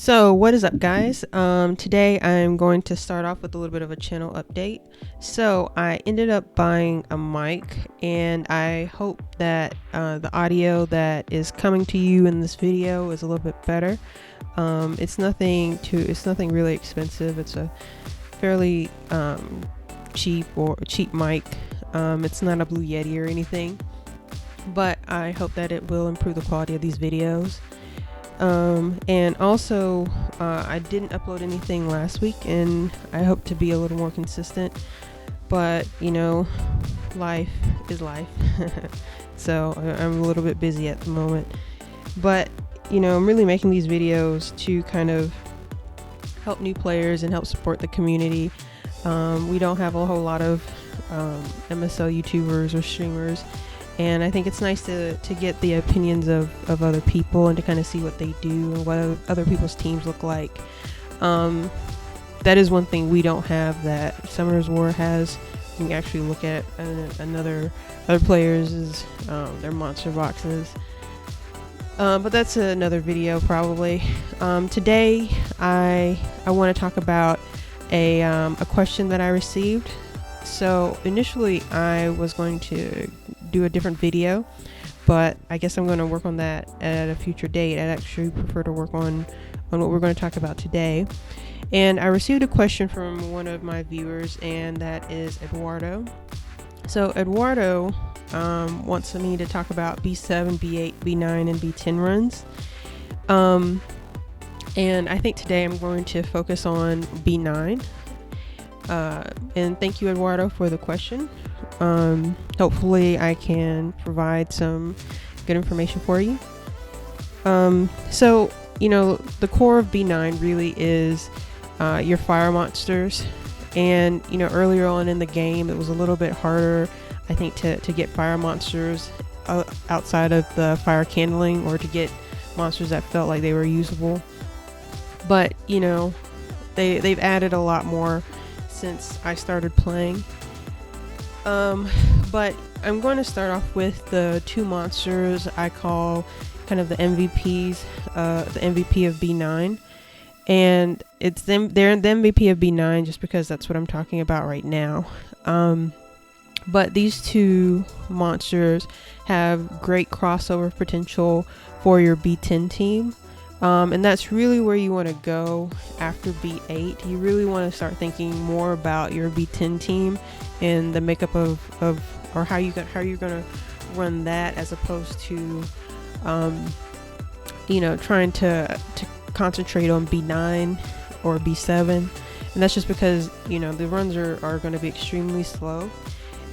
So what is up, guys? Today I'm going to start off with a little bit of a channel update. So I ended up buying a mic, and I hope that the audio that is coming to you in this video is a little bit better. It's nothing really expensive. It's a fairly cheap mic. It's not a Blue Yeti or anything, but I hope that it will improve the quality of these videos. And also I didn't upload anything last week, and I hope to be a little more consistent, but you know, life is life. So I'm a little bit busy at the moment, but you know, I'm really making these videos to kind of help new players and help support the community. We don't have a whole lot of MSL YouTubers or streamers, and I think it's nice to get the opinions of other people and to kind of see what they do and what other people's teams look like. That is one thing we don't have that Summoners War has. You can actually look at other players' their monster boxes. But that's another video probably. Today I want to talk about a question that I received. So initially I was going to do a different video, but I guess I'm going to work on that at a future date. I'd actually prefer to work on what we're going to talk about today. And I received a question from one of my viewers, and that is Eduardo. So Eduardo wants me to talk about B7, B8, B9, and B10 runs. And I think today I'm going to focus on B9. And thank you, Eduardo, for the question. Hopefully I can provide some good information for you. So, you know, the core of B9 really is your fire monsters. And, you know, earlier on in the game, it was a little bit harder, I think, to get fire monsters outside of the fire candling, or to get monsters that felt like they were usable. But, you know, they've added a lot more since I started playing. But I'm going to start off with the two monsters I call kind of the MVPs, the MVP of B9, and it's them. They're the MVP of B9 just because that's what I'm talking about right now. But these two monsters have great crossover potential for your B10 team. And that's really where you want to go after B8. You really want to start thinking more about your B10 team and the makeup of or how you're going to run that, as opposed to you know, trying to concentrate on B9 or B7. And that's just because, you know, the runs are going to be extremely slow,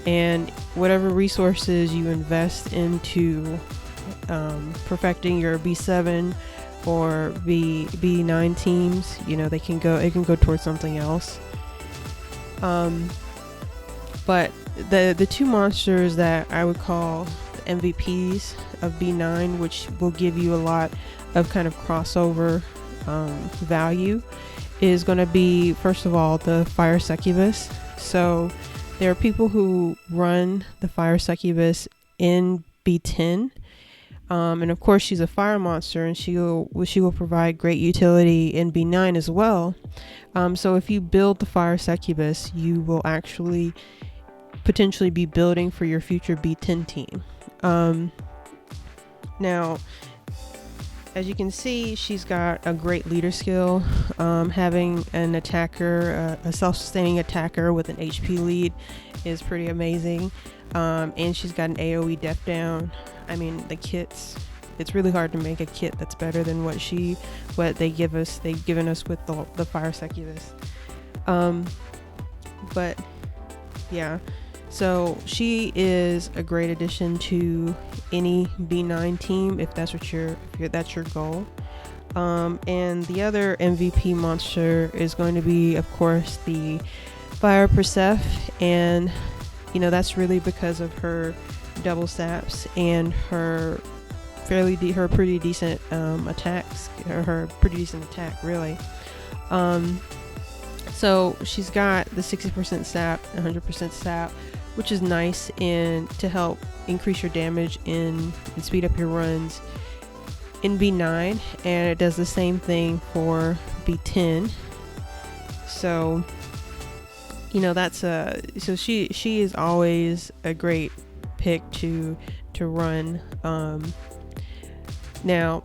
and whatever resources you invest into perfecting your B7 or B9 teams, you know, it can go towards something else. But the two monsters that I would call the MVPs of B9, which will give you a lot of kind of crossover value, is going to be, first of all, the Fire Succubus. So there are people who run the Fire Succubus in B10. And of course, she's a fire monster, and she will provide great utility in B9 as well. So if you build the Fire Succubus, you will actually potentially be building for your future B10 team. Now, as you can see, she's got a great leader skill. Having an attacker, a self-sustaining attacker with an HP lead, is pretty amazing. And she's got an AoE def down. I mean, the kits, it's really hard to make a kit that's better than what they've given us with the Fire Succubus. But yeah, so she is a great addition to any B9 team if that's your goal. And the other MVP monster is going to be, of course, the Fire Perseph, and you know, that's really because of her double saps and her pretty decent attacks, or her pretty decent attack, really. So she's got the 60% sap, 100% sap, which is nice, and to help increase your damage and speed up your runs. in B9, and it does the same thing for B10. So that's so she is always a great pick to run. Now,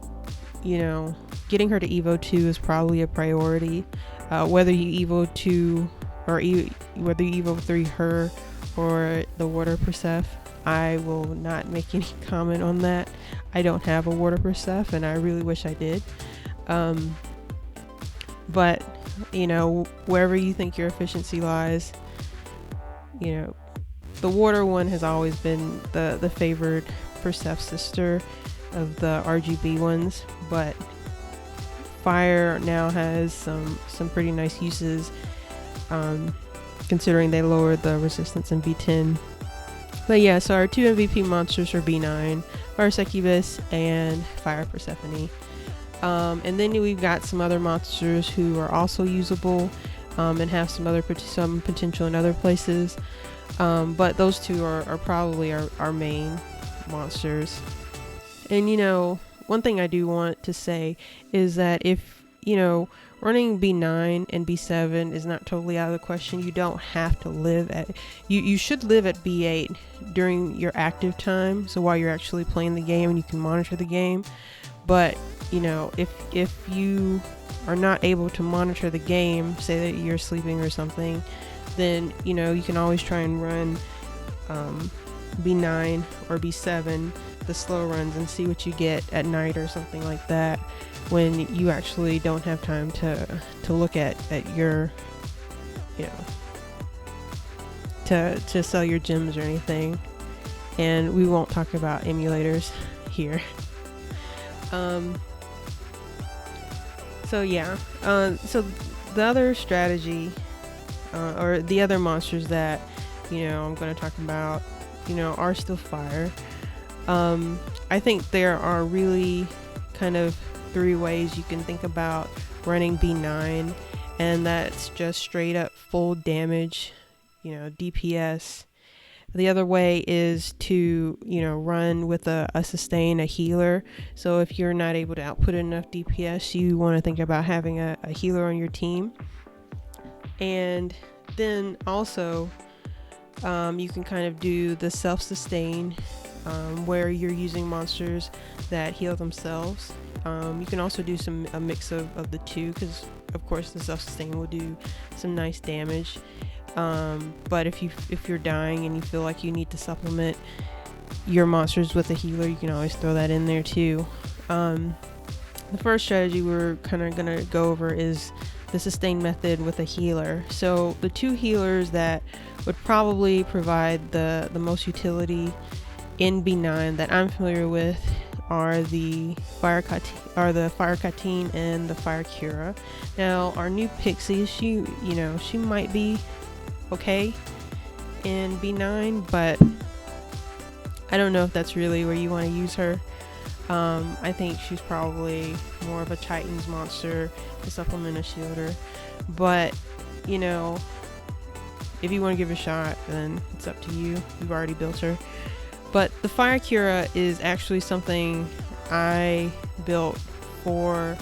getting her to Evo 2 is probably a priority. Whether you Evo 2 or whether you Evo 3 her or the water Persef, I will not make any comment on that. I don't have a water Persef, and I really wish I did. But wherever you think your efficiency lies, the water one has always been the favored Persef sister of the RGB ones, but fire now has some pretty nice uses, considering they lowered the resistance in B10. But yeah, so our 2 MVP monsters are B9, Fire Succubus, and Fire Persephone. And then we've got some other monsters who are also usable, and have some potential in other places. But those two are probably our main monsters. And one thing I do want to say is that if running B9 and B7 is not totally out of the question, you don't have to live at you should live at B8 during your active time, so while you're actually playing the game and you can monitor the game. But if you are not able to monitor the game, say that you're sleeping or something, then you can always try and run B9 or B7, the slow runs, and see what you get at night or something like that, when you actually don't have time to look at your to sell your gems or anything. And we won't talk about emulators here. So yeah, so the other strategy, or the other monsters that I'm going to talk about are still fire. I think there are really kind of 3 ways you can think about running B9, and that's just straight up full damage, DPS. The other way is to run with a sustain, a healer. So if you're not able to output enough DPS, you want to think about having a healer on your team. And then also you can kind of do the self-sustain, where you're using monsters that heal themselves. You can also do a mix of the two, because of course the self-sustain will do some nice damage. But if you're dying and you feel like you need to supplement your monsters with a healer, you can always throw that in there too. The first strategy we're kind of gonna go over is the sustain method with a healer. So the 2 healers that would probably provide the most utility in B9 that I'm familiar with are the Fire Katine and the Fire Cura. Now our new Pixie, she might be okay in B9, but I don't know if that's really where you want to use her. I think she's probably more of a Titan's monster to supplement a shielder, but if you want to give it a shot, then it's up to you. You've already built her. But the Fire Cura is actually something I built for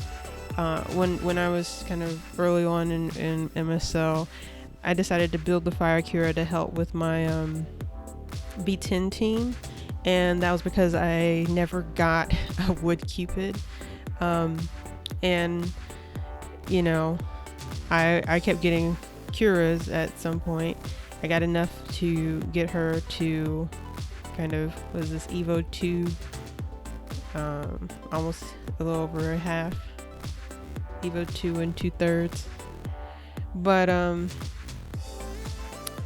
when I was kind of early on in MSL. I decided to build the Fire Cura to help with my B10 team, and that was because I never got a Wood Cupid, and I kept getting Curas at some point. I got enough to get her to kind of, was this Evo 2, almost a little over a half, Evo 2 and 2/3. But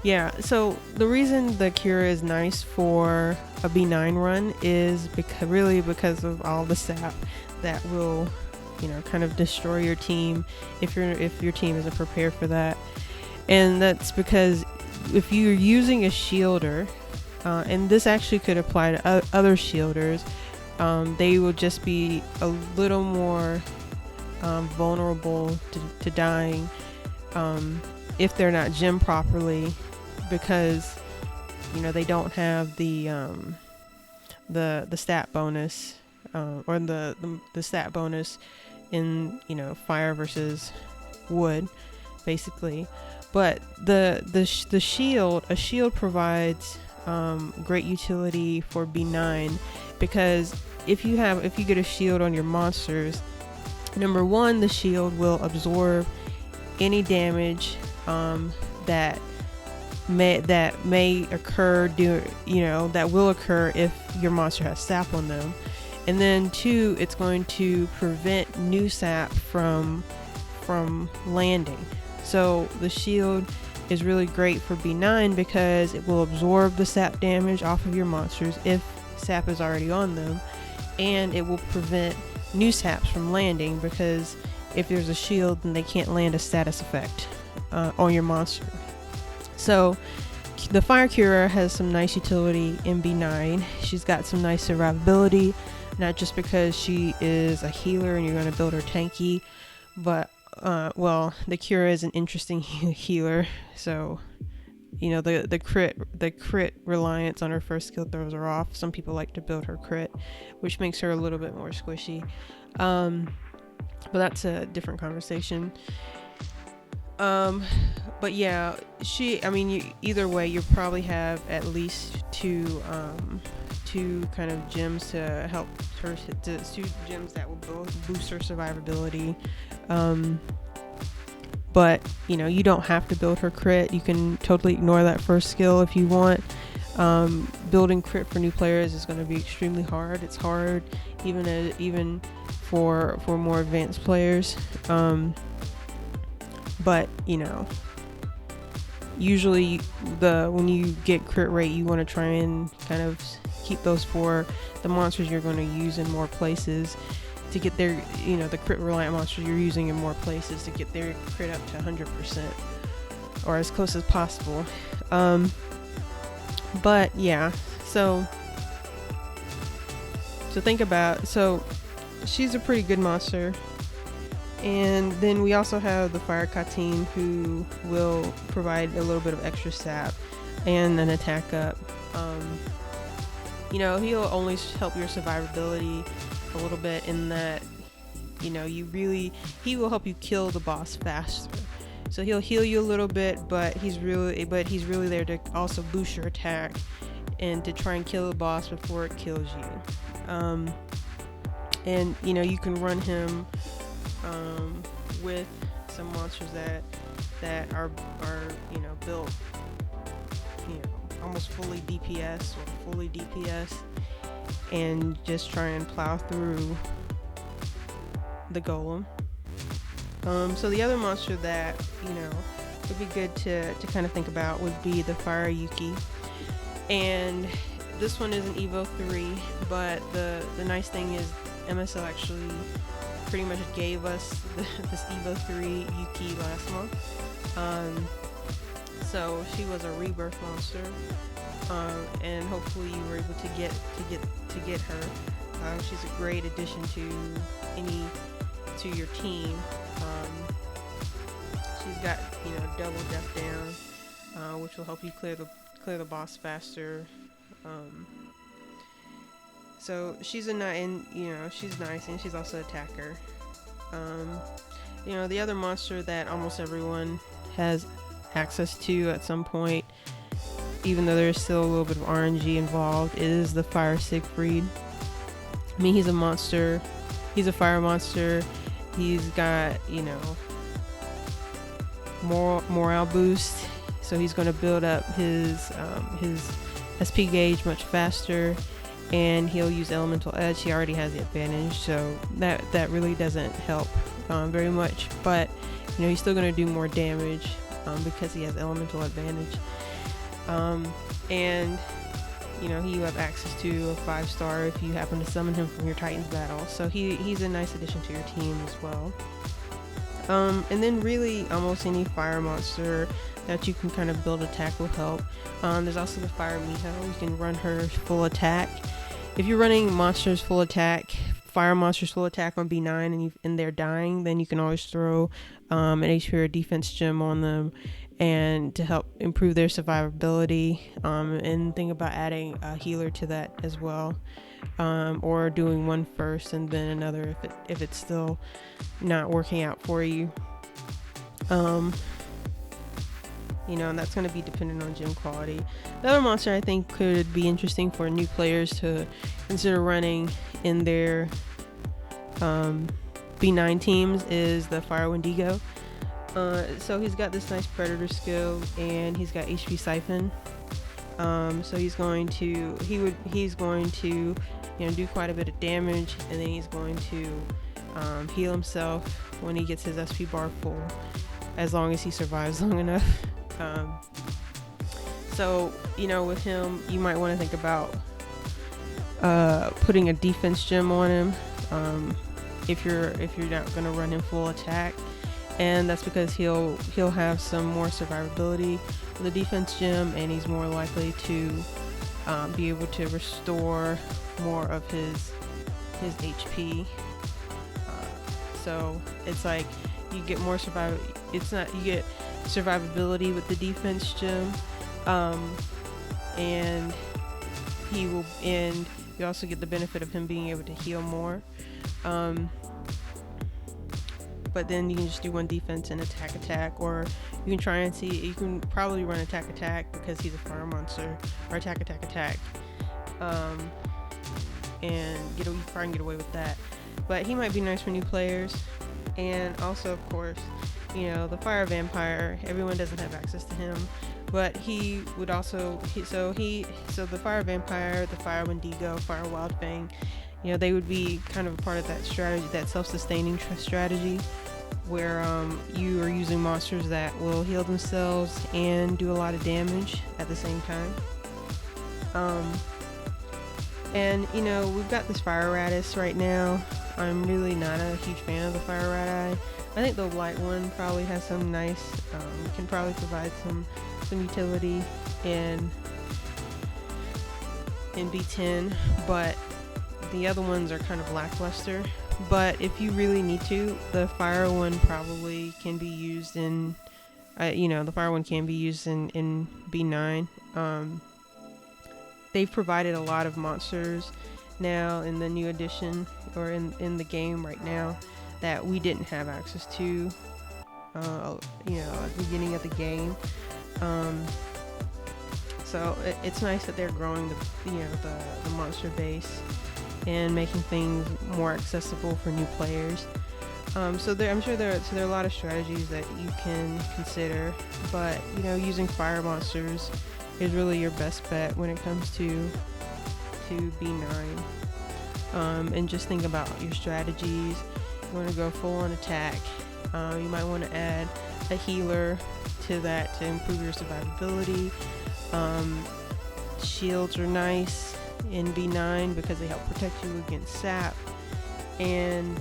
yeah, so the reason the Cura is nice for a B9 run is because of all the sap that will kind of destroy your team if your team isn't prepared for that. And that's because if you're using a shielder, and this actually could apply to other shielders, they will just be a little more vulnerable to dying if they're not gemmed properly, because they don't have the stat bonus or the stat bonus in, you know, fire versus wood, basically. But the shield, a shield provides great utility for B9, because if you get a shield on your monsters, number one, the shield will absorb any damage that may occur that will occur if your monster has sap on them. And then two, it's going to prevent new sap from landing. So the shield is really great for B9 because it will absorb the sap damage off of your monsters if sap is already on them, and it will prevent new saps from landing, because if there's a shield, then they can't land a status effect on your monster. So the Fire Curer has some nice utility in B9. She's got some nice survivability, not just because she is a healer and you're going to build her tanky, but the Cura is an interesting healer. So, you know, the crit reliance on her first skill throws her off. Some people like to build her crit, which makes her a little bit more squishy. But that's a different conversation. But yeah, either way, you probably have at least two kind of gems to help her, two gems that will boost her survivability. But you know, you don't have to build her crit. You can totally ignore that first skill if you want. Building crit for new players is going to be extremely hard. It's hard even for more advanced players. But you know, usually when you get crit rate, you want to try and kind of keep those for the monsters you're going to use in more places to get their, you know, the crit reliant monsters you're using in more places to get their crit up to 100% or as close as possible. But yeah, so think about, so she's a pretty good monster. And then we also have the Fire Katyn, who will provide a little bit of extra sap and an attack up. You know, he'll only help your survivability a little bit in that, you know, he will help you kill the boss faster. So he'll heal you a little bit, but he's really there to also boost your attack and to try and kill the boss before it kills you. And you know, you can run him with some monsters that are you know, built, you know, almost fully DPS or fully DPS, and just try and plow through the golem. So the other monster that, you know, would be good to kind of think about would be the Fire Yuki. And this one is an Evo 3, but the nice thing is MSL actually pretty much gave us this Evo 3 Yuki last month. So she was a rebirth monster, and hopefully you were able to get her. She's a great addition to your team. She's got, you know, double death down, which will help you clear the boss faster. So she's she's nice, and she's also an attacker. You know, the other monster that almost everyone has access to at some point, even though there's still a little bit of RNG involved, is the Fire Siegfried. I mean, he's a monster. He's a fire monster. He's got, you know, morale boost, so he's going to build up his SP gauge much faster, and he'll use elemental edge. He already has the advantage, so that really doesn't help very much, but you know, he's still going to do more damage because he has elemental advantage. And you know, you have access to a 5-star if you happen to summon him from your Titans battle, so he's a nice addition to your team as well. And then really almost any fire monster that you can kind of build attack will help. There's also the Fire Miho. You can run her full attack. If you're running monsters full attack, fire monsters full attack on B9 and they're dying, then you can always throw an HP or a defense gem on them, and to help improve their survivability, and think about adding a healer to that as well. or doing one first and then another if it's still not working out for you. And that's going to be dependent on gym quality. The other monster I think could be interesting for new players to consider running in their B9 teams is the Fire Wendigo. So he's got this nice predator skill and he's got HP siphon. So he's going to do quite a bit of damage, and then he's going to heal himself when he gets his SP bar full, as long as he survives long enough. So with him, you might want to think about putting a defense gem on him if you're not going to run him full attack, and that's because he'll have some more survivability with a defense gem, and he's more likely to be able to restore more of his HP. So it's like you get more you get survivability with the defense gem, and you also get the benefit of him being able to heal more. But then you can just do one defense and attack, or you can try and see, you can probably run attack because he's a fire monster, or attack, and try and get away with that. But he might be nice for new players. And also, of course, the fire vampire, everyone doesn't have access to him, but he would also, so the fire vampire, the fire wendigo, fire wildfang, they would be kind of a part of that strategy, that self-sustaining strategy, where you are using monsters that will heal themselves and do a lot of damage at the same time. And we've got this fire ratus right now. I'm really not a huge fan of the fire rati. I think the light one probably has some nice, can probably provide some utility in B10, but the other ones are kind of lackluster. But if you really need to, the fire one probably can be used in, the fire one can be used in B9. They've provided a lot of monsters now in the new edition, or in the game right now, that we didn't have access to, at the beginning of the game. So it's nice that they're growing the monster base and making things more accessible for new players. I'm sure there are a lot of strategies that you can consider, but using fire monsters is really your best bet when it comes to B9. And just think about your strategies. You want to go full on attack. You might want to add a healer to that to improve your survivability. Shields are nice in B9 because they help protect you against sap. And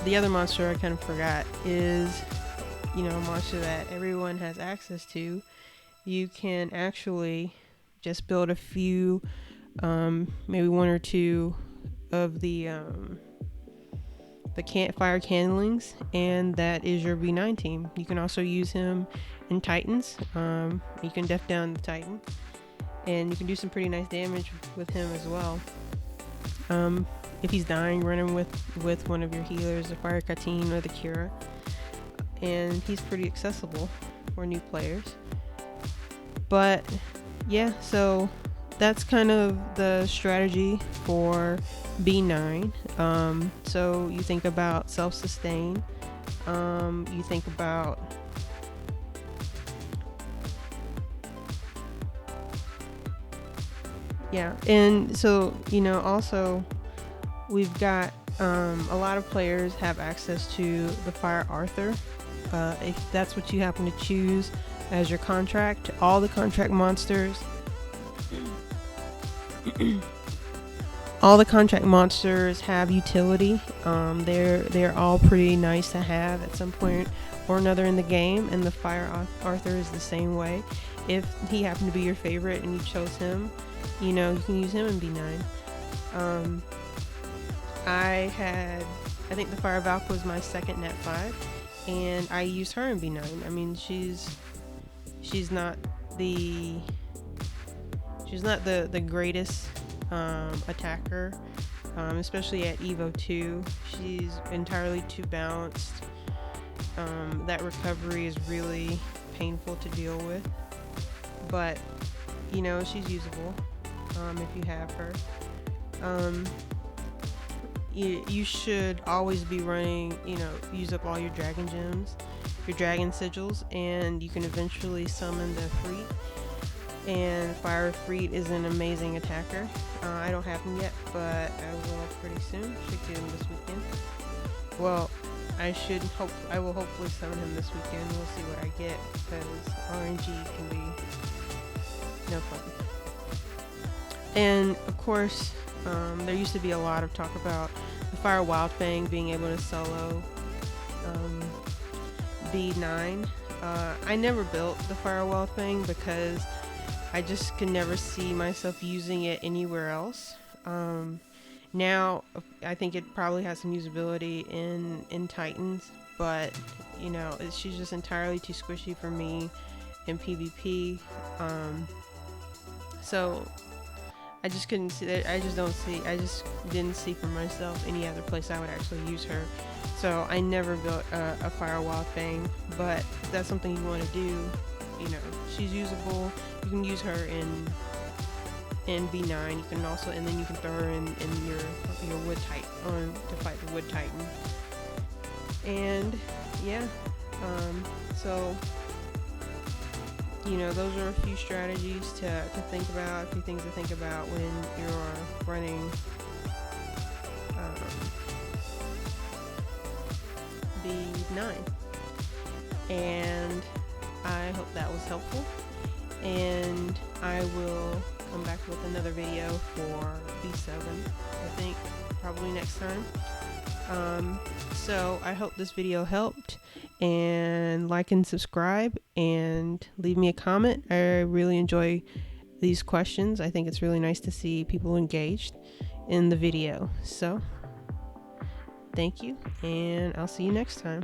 the other monster I kind of forgot is a monster that everyone has access to. You can actually just build a few, maybe one or two of the fire candlings, and that is your B9 team. You can also use him in Titans. You can def down the Titan, and you can do some pretty nice damage with him as well. If he's dying, run him with one of your healers, the Fire Katyn or the Cura, and he's pretty accessible for new players. But yeah, so that's kind of the strategy for B9. So you think about self-sustain. You think about and so also we've got a lot of players have access to the Fire Arthur. If that's what you happen to choose as your contract, all the contract monsters have utility. They're all pretty nice to have at some point or another in the game, and the Fire Arthur is the same way. If he happened to be your favorite and you chose him, you can use him in B9. I think the Fire Valk was my second net 5, and I used her in B9. I mean, she's not the greatest attacker, especially at Evo 2. She's entirely too balanced. That recovery is really painful to deal with, but you know, she's usable if you have her. You should always be running, you know, use up all your dragon gems, your dragon sigils, and you can eventually summon the Freet. And Fire Freet is an amazing attacker. I don't have him yet, but I will pretty soon. Should get him this weekend. Well, I will hopefully summon him this weekend. We'll see what I get, because RNG can be no fun. And of course, there used to be a lot of talk about the Fire Wildfang being able to solo B9. I never built the Fire Wildfang because I just could never see myself using it anywhere else. Now I think it probably has some usability in Titans, but you know, she's just entirely too squishy for me in PvP. So I just couldn't see that. I just didn't see for myself any other place I would actually use her. So I never built a Fire Wildfang, but if that's something you want to do, you know, she's usable. You can use her in B9. You can also, and then you can throw her in your Wood Titan to fight the Wood Titan. And yeah, so you know, those are a few strategies to think about, a few things to think about when you're running B9. And I hope that was helpful, and I will come back with another video for B7, I think, probably next time. So I hope this video helped, and like and subscribe and leave me a comment. I really enjoy these questions. I think it's really nice to see people engaged in the video. So thank you, and I'll see you next time.